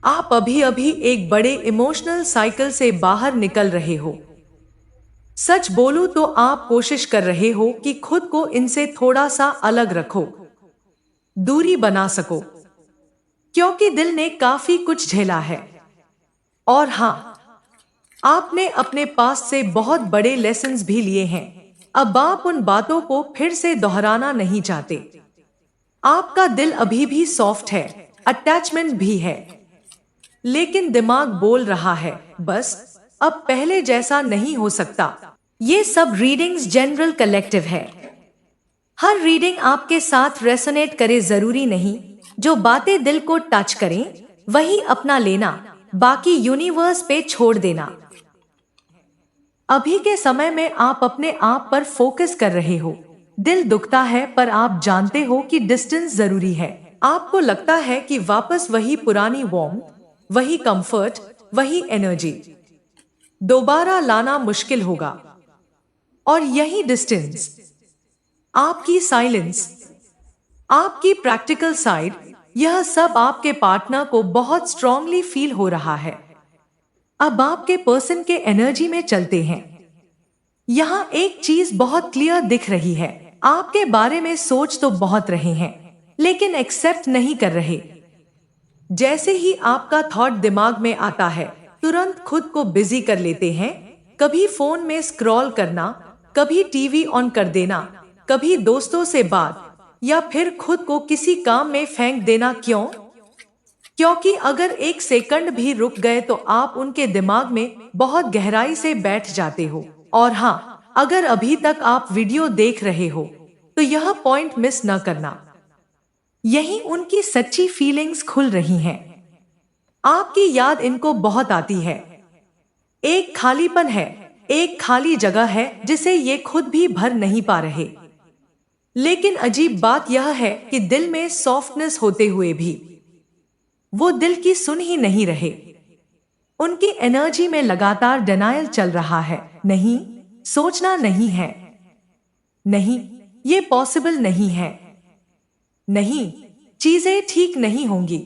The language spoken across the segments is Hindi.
आप अभी अभी एक बड़े इमोशनल साइकिल से बाहर निकल रहे हो। सच बोलूं तो आप कोशिश कर रहे हो कि खुद को इनसे थोड़ा सा अलग रखो, दूरी बना सको, क्योंकि दिल ने काफी कुछ झेला है। और हाँ, आपने अपने पास से बहुत बड़े लेसन्स भी लिए हैं। अब आप उन बातों को फिर से दोहराना नहीं चाहते। आपका दिल अभी भी सॉफ्ट है, अटैचमेंट भी है, लेकिन दिमाग बोल रहा है, बस अब पहले जैसा नहीं हो सकता। ये सब रीडिंग्स जनरल कलेक्टिव है। हर रीडिंग आपके साथ रेसोनेट करे जरूरी नहीं। जो बातें दिल को टच करें वही अपना लेना, बाकी यूनिवर्स पे छोड़ देना। अभी के समय में आप अपने आप पर फोकस कर रहे हो। दिल दुखता है पर आप जानते हो कि डिस्टेंस जरूरी है। आपको लगता है कि वापस वही पुरानी वार्म, वही कंफर्ट, वही एनर्जी दोबारा लाना मुश्किल होगा। और यही डिस्टेंस, आपकी साइलेंस, आपकी प्रैक्टिकल साइड, यह सब आपके पार्टनर को बहुत स्ट्रांगली फील हो रहा है। अब आपके पर्सन के एनर्जी में चलते हैं। यहाँ एक चीज बहुत क्लियर दिख रही है। आपके बारे में सोच तो बहुत रहे हैं, लेकिन एक्सेप्ट नहीं कर रहे। जैसे ही आपका थॉट दिमाग में आता है, तुरंत खुद को बिजी कर लेते हैं। कभी फोन में स्क्रॉल करना, कभी टीवी ऑन कर देना, कभी दोस्तों से बात, या फिर खुद को किसी काम में फेंक देना। क्यों? क्योंकि अगर एक सेकंड भी रुक गए तो आप उनके दिमाग में बहुत गहराई से बैठ जाते हो। और हाँ, अगर अभी तक आप वीडियो देख रहे हो तो यह पॉइंट मिस न करना। यही उनकी सच्ची फीलिंग्स खुल रही हैं। आपकी याद इनको बहुत आती है। एक खालीपन है, एक खाली जगह है जिसे ये खुद भी भर नहीं पा रहे। लेकिन अजीब बात यह है कि दिल में सॉफ्टनेस होते हुए भी वो दिल की सुन ही नहीं रहे। उनकी एनर्जी में लगातार डिनायल चल रहा है। नहीं, सोचना नहीं है, नहीं, ये पॉसिबल नहीं है, नहीं, चीजें ठीक नहीं होंगी,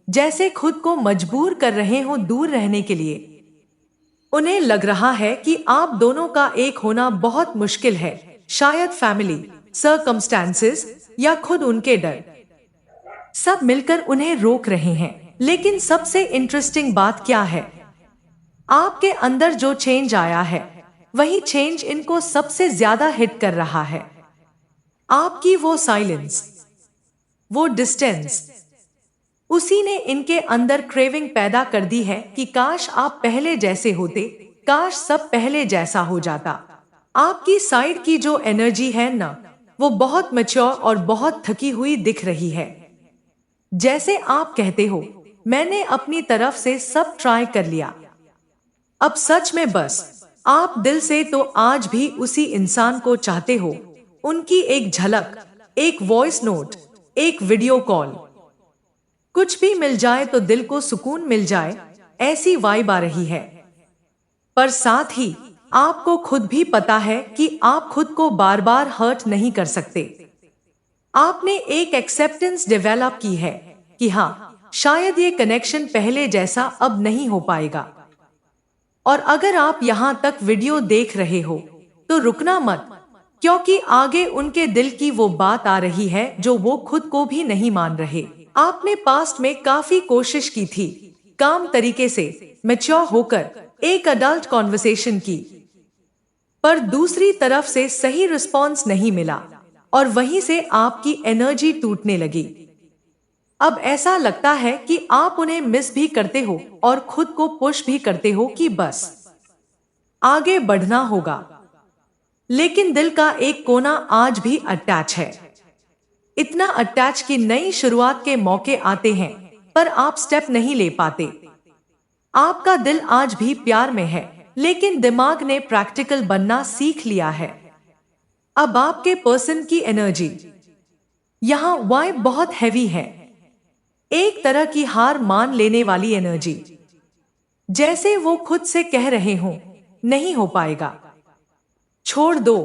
जैसे खुद को मजबूर कर रहे हो दूर रहने के लिए। उन्हें लग रहा है कि आप दोनों का एक होना बहुत मुश्किल है। शायद फैमिली, सर्कमस्टेंसेस, या खुद उनके डर, सब मिलकर उन्हें रोक रहे हैं। लेकिन सबसे इंटरेस्टिंग बात क्या है? आपके अंदर जो चेंज आया है वही चेंज इनको सबसे ज्यादा हिट कर रहा है। आपकी वो साइलेंस, वो डिस्टेंस, उसी ने इनके अंदर क्रेविंग पैदा कर दी है कि काश आप पहले जैसे होते, काश सब पहले जैसा हो जाता। आपकी साइड की जो एनर्जी है ना, वो बहुत मैच्योर और बहुत थकी हुई दिख रही है। जैसे आप कहते हो, मैंने अपनी तरफ से सब ट्राई कर लिया, अब सच में बस। आप दिल से तो आज भी उसी इंसान को चाहते हो। उनकी एक झलक, एक वॉइस नोट, एक वीडियो कॉल, कुछ भी मिल जाए तो दिल को सुकून मिल जाए, ऐसी वाइब आ रही है। पर साथ ही आपको खुद भी पता है कि आप खुद को बार बार हर्ट नहीं कर सकते। आपने एक एक्सेप्टेंस डेवलप की है कि हाँ, शायद ये कनेक्शन पहले जैसा अब नहीं हो पाएगा। और अगर आप यहां तक वीडियो देख रहे हो तो रुकना मत, क्योंकि आगे उनके दिल की वो बात आ रही है जो वो खुद को भी नहीं मान रहे। आपने पास्ट में काफी कोशिश की थी, काम तरीके से, मैच्योर होकर एक अडल्ट कॉन्वर्सेशन की, पर दूसरी तरफ से सही रिस्पॉन्स नहीं मिला और वहीं से आपकी एनर्जी टूटने लगी। अब ऐसा लगता है कि आप उन्हें मिस भी करते हो और खुद को पुश भी करते हो कि बस आगे बढ़ना होगा। लेकिन दिल का एक कोना आज भी अटैच है। इतना अटैच कि नई शुरुआत के मौके आते हैं पर आप स्टेप नहीं ले पाते। आपका दिल आज भी प्यार में है, लेकिन दिमाग ने प्रैक्टिकल बनना सीख लिया है। अब आपके पर्सन की एनर्जी, यहाँ वाइब बहुत हैवी है। एक तरह की हार मान लेने वाली एनर्जी, जैसे वो खुद से कह रहे हों, नहीं हो पाएगा, छोड़ दो,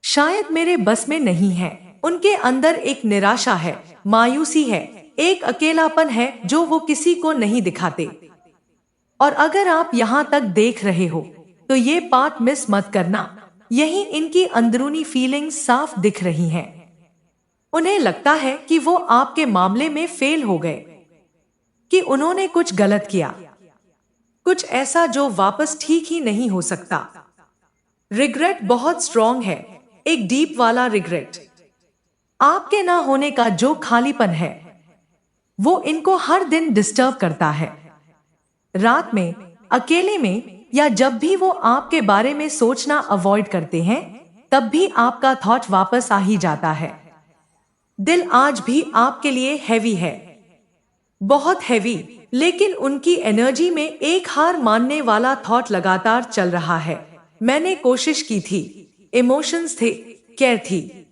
शायद मेरे बस में नहीं है। उनके अंदर एक निराशा है, मायूसी है, एक अकेलापन है जो वो किसी को नहीं दिखाते। और अगर आप यहाँ तक देख रहे हो तो ये पार्ट मिस मत करना। यही इनकी अंदरूनी फीलिंग्स साफ दिख रही हैं। उन्हें लगता है कि वो आपके मामले में फेल हो गए, कि उन्होंने कुछ गलत किया, कुछ ऐसा जो वापस ठीक ही नहीं हो सकता। रिग्रेट बहुत स्ट्रॉन्ग है, एक डीप वाला रिग्रेट। आपके ना होने का जो खालीपन है वो इनको हर दिन डिस्टर्ब करता है। रात में, अकेले में, या जब भी वो आपके बारे में सोचना अवॉइड करते हैं, तब भी आपका थॉट वापस आ ही जाता है। दिल आज भी आपके लिए हैवी है, बहुत हैवी, लेकिन उनकी एनर्जी में एक हार मानने वाला थॉट लगातार चल रहा है। मैंने कोशिश की थी, इमोशंस थे, केयर थी,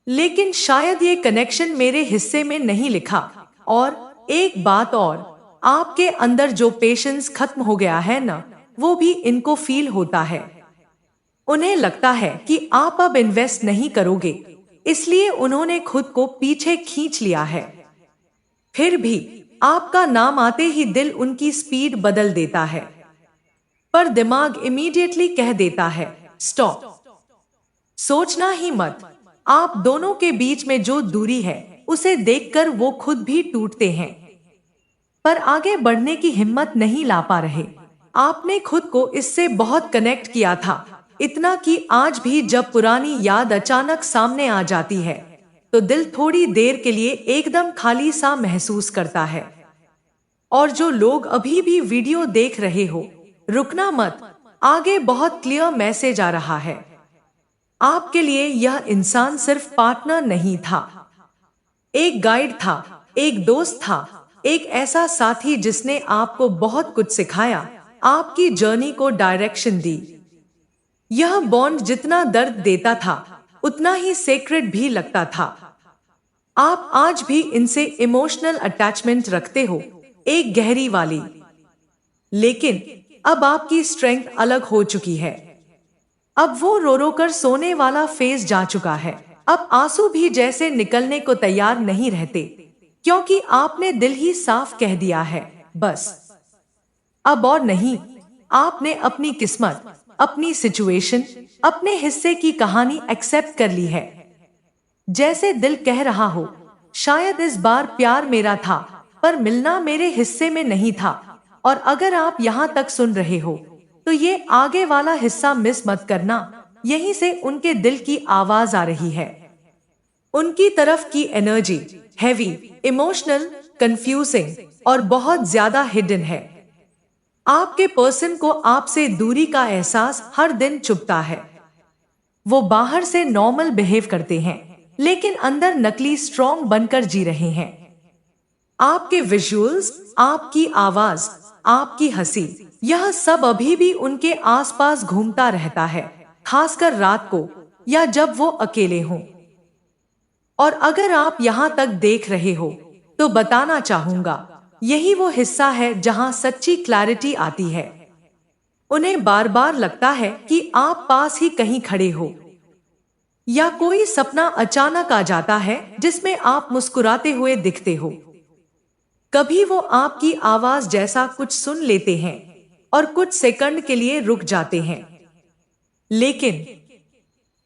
लेकिन शायद ये कनेक्शन मेरे हिस्से में नहीं लिखा। और एक बात और, आपके अंदर जो पेशेंस खत्म हो गया है ना, वो भी इनको फील होता है। उन्हें लगता है कि आप अब इन्वेस्ट नहीं करोगे, इसलिए उन्होंने खुद को पीछे खींच लिया है। फिर भी आपका नाम आते ही दिल उनकी स्पीड बदल देता है, पर दिमाग इमीडिएटली कह देता है स्टॉप, सोचना ही मत। आप दोनों के बीच में जो दूरी है उसे देखकर वो खुद भी टूटते हैं, पर आगे बढ़ने की हिम्मत नहीं ला पा रहे। आपने खुद को इससे बहुत कनेक्ट किया था, इतना कि आज भी जब पुरानी याद अचानक सामने आ जाती है तो दिल थोड़ी देर के लिए एकदम खाली सा महसूस करता है। और जो लोग अभी भी वीडियो देख रहे हो, रुकना मत, आगे बहुत क्लियर मैसेज आ रहा है। आपके लिए यह इंसान सिर्फ पार्टनर नहीं था, एक गाइड था, एक दोस्त था, एक ऐसा साथी जिसने आपको बहुत कुछ सिखाया, आपकी जर्नी को डायरेक्शन दी। यह बॉन्ड जितना दर्द देता था उतना ही सेक्रेड भी लगता था। आप आज भी इनसे इमोशनल अटैचमेंट रखते हो, एक गहरी वाली, लेकिन अब आपकी स्ट्रेंथ अलग हो चुकी है। अब वो रो रो कर सोने वाला फेज जा चुका है। अब आंसू भी जैसे निकलने को तैयार नहीं रहते, क्योंकि आपने दिल ही साफ कह दिया है बस अब और नहीं। आपने अपनी किस्मत, अपनी सिचुएशन, अपने हिस्से की कहानी एक्सेप्ट कर ली है। जैसे दिल कह रहा हो, शायद इस बार प्यार मेरा था पर मिलना मेरे हिस्से में नहीं था। और अगर आप यहाँ तक सुन रहे हो तो ये आगे वाला हिस्सा मिस मत करना, यहीं से उनके दिल की आवाज आ रही है। उनकी तरफ की एनर्जी हैवी, इमोशनल, कंफ्यूजिंग और बहुत ज्यादा हिडन है। आपके पर्सन को आपसे दूरी का एहसास हर दिन चुभता है। वो बाहर से नॉर्मल बिहेव करते हैं, लेकिन अंदर नकली स्ट्रॉन्ग बनकर जी रहे हैं। आपके विजुअल्स, आपकी आवाज, आपकी हंसी, यह सब अभी भी उनके आसपास घूमता रहता है, खासकर रात को या जब वो अकेले हों। और अगर आप यहाँ तक देख रहे हो तो बताना चाहूंगा, यही वो हिस्सा है जहां सच्ची क्लैरिटी आती है। उन्हें बार बार लगता है कि आप पास ही कहीं खड़े हो, या कोई सपना अचानक आ जाता है जिसमें आप मुस्कुराते हुए दिखते हो। कभी वो आपकी आवाज जैसा कुछ सुन लेते हैं और कुछ सेकंड के लिए रुक जाते हैं, लेकिन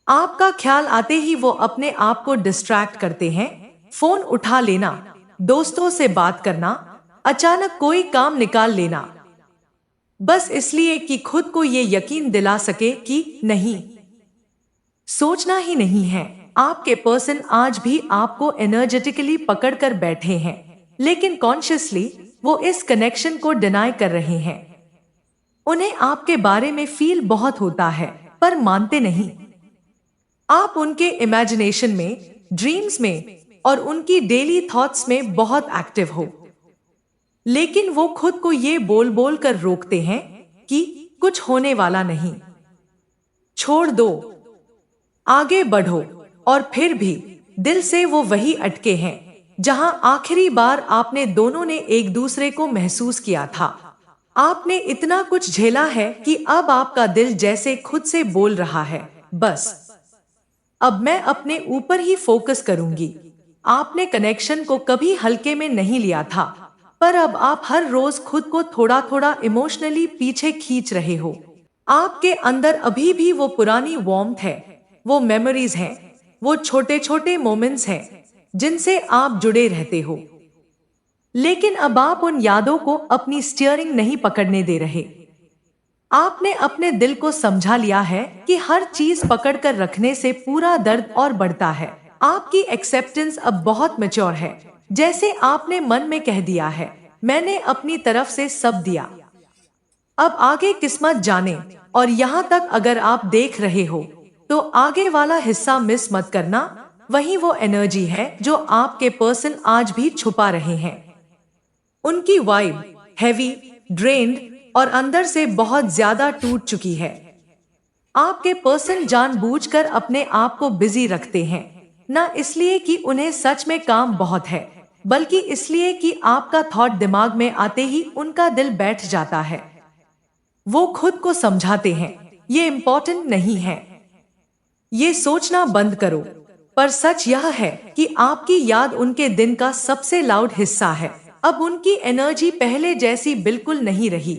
आपका ख्याल आते ही वो अपने आप को डिस्ट्रैक्ट करते हैं। फोन उठा लेना, दोस्तों से बात करना, अचानक कोई काम निकाल लेना, बस इसलिए कि खुद को ये यकीन दिला सके कि नहीं, सोचना ही नहीं है। आपके पर्सन आज भी आपको एनर्जेटिकली पकड़कर बैठे हैं, लेकिन कॉन्शियसली वो इस कनेक्शन को डिनाई कर रहे हैं। उन्हें आपके बारे में फील बहुत होता है, पर मानते नहीं। आप उनके इमेजिनेशन में, ड्रीम्स में और उनकी डेली थॉट्स में बहुत एक्टिव हो, लेकिन वो खुद को ये बोल बोल कर रोकते हैं कि कुछ होने वाला नहीं, छोड़ दो, आगे बढ़ो। और फिर भी दिल से वो वही अटके हैं जहां आखिरी बार आपने दोनों ने एक दूसरे को महसूस किया था। आपने इतना कुछ झेला है कि अब आपका दिल जैसे खुद से बोल रहा है, बस अब मैं अपने ऊपर ही फोकस करूंगी। आपने कनेक्शन को कभी हल्के में नहीं लिया था, पर अब आप हर रोज खुद को थोड़ा थोड़ा इमोशनली पीछे खींच रहे हो। आपके अंदर अभी भी वो पुरानी वार्मथ है, वो मेमोरीज हैं, वो छोटे छोटे मोमेंट्स हैं जिनसे आप जुड़े रहते हो। लेकिन अब आप उन यादों को अपनी स्टीयरिंग नहीं पकड़ने दे रहे। आपने अपने दिल को समझा लिया है कि हर चीज पकड़कर रखने से पूरा दर्द और बढ़ता है। आपकी एक्सेप्टेंस अब बहुत मैच्योर है। जैसे आपने मन में कह दिया है, मैंने अपनी तरफ से सब दिया, अब आगे किस्मत जाने। और यहाँ तक अगर आप देख रहे हो तो आगे वाला हिस्सा मिस मत करना। वही वो एनर्जी है जो आपके पर्सन आज भी छुपा रहे हैं। उनकी वाइब हैवी, ड्रेन्ड और अंदर से बहुत ज्यादा टूट चुकी है। आपके पर्सन जानबूझकर अपने आप को बिजी रखते हैं, ना इसलिए कि उन्हें सच में काम बहुत है, बल्कि इसलिए कि आपका थॉट दिमाग में आते ही उनका दिल बैठ जाता है। वो खुद को समझाते हैं, ये इम्पोर्टेंट नहीं है, ये सोचना बंद करो। पर सच यह है कि आपकी याद उनके दिन का सबसे लाउड हिस्सा है। अब उनकी एनर्जी पहले जैसी बिल्कुल नहीं रही।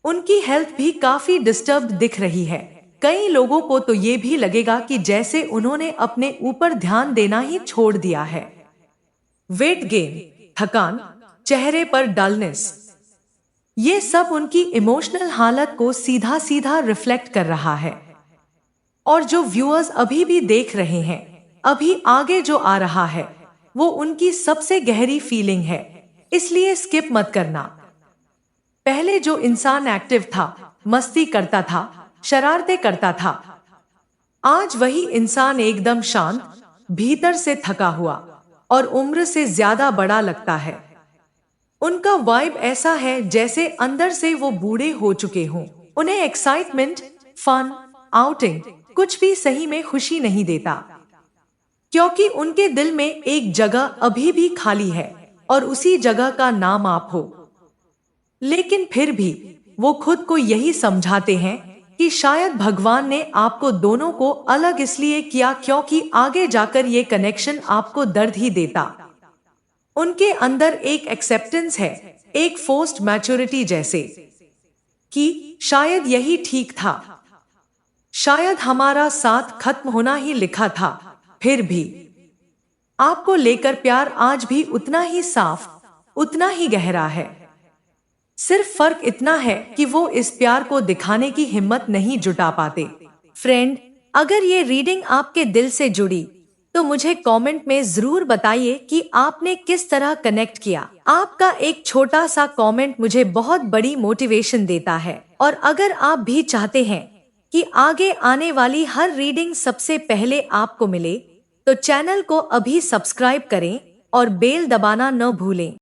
उनकी हेल्थ भी काफी डिस्टर्ब्ड दिख रही है। कई लोगों को तो ये भी लगेगा कि जैसे उन्होंने अपने ऊपर ध्यान देना ही छोड़ दिया है। वेट गेन, थकान, चेहरे पर डलनेस, ये सब उनकी इमोशनल हालत को सीधा सीधा रिफ्लेक्ट कर रहा है। और जो व्यूअर्स अभी भी देख रहे हैं, अभी आगे जो आ रहा है, वो उनकी सबसे गहरी फीलिंग है, इसलिए स्किप मत करना। पहले जो इंसान एक्टिव था, मस्ती करता था, शरारतें करता था, आज वही इंसान एकदम शांत, भीतर से थका हुआ और उम्र से ज्यादा बड़ा लगता है। उनका वाइब ऐसा है जैसे अंदर से वो बूढ़े हो चुके हों। उन्हें एक्साइटमेंट, फन, आउटिंग कुछ भी सही में खुशी नहीं देता, क्योंकि उनके दिल में एक जगह अभी भी खाली है और उसी जगह का नाम आप हो। लेकिन फिर भी वो खुद को यही समझाते हैं कि शायद भगवान ने आपको दोनों को अलग इसलिए किया क्योंकि आगे जाकर ये कनेक्शन आपको दर्द ही देता। उनके अंदर एक एक्सेप्टेंस है, एक फोर्स्ड मैच्योरिटी जैसे कि शायद यही ठीक था, शायद हमारा साथ खत्म होना ही लिखा था। फिर भी आपको लेकर प्यार आज भी उतना ही साफ, उतना ही गहरा है। सिर्फ फर्क इतना है कि वो इस प्यार को दिखाने की हिम्मत नहीं जुटा पाते। फ्रेंड, अगर ये रीडिंग आपके दिल से जुड़ी तो मुझे कमेंट में जरूर बताइए कि आपने किस तरह कनेक्ट किया। आपका एक छोटा सा कमेंट मुझे बहुत बड़ी मोटिवेशन देता है। और अगर आप भी चाहते हैं कि आगे आने वाली हर रीडिंग सबसे पहले आपको मिले, तो चैनल को अभी सब्सक्राइब करें और बेल दबाना न भूलें।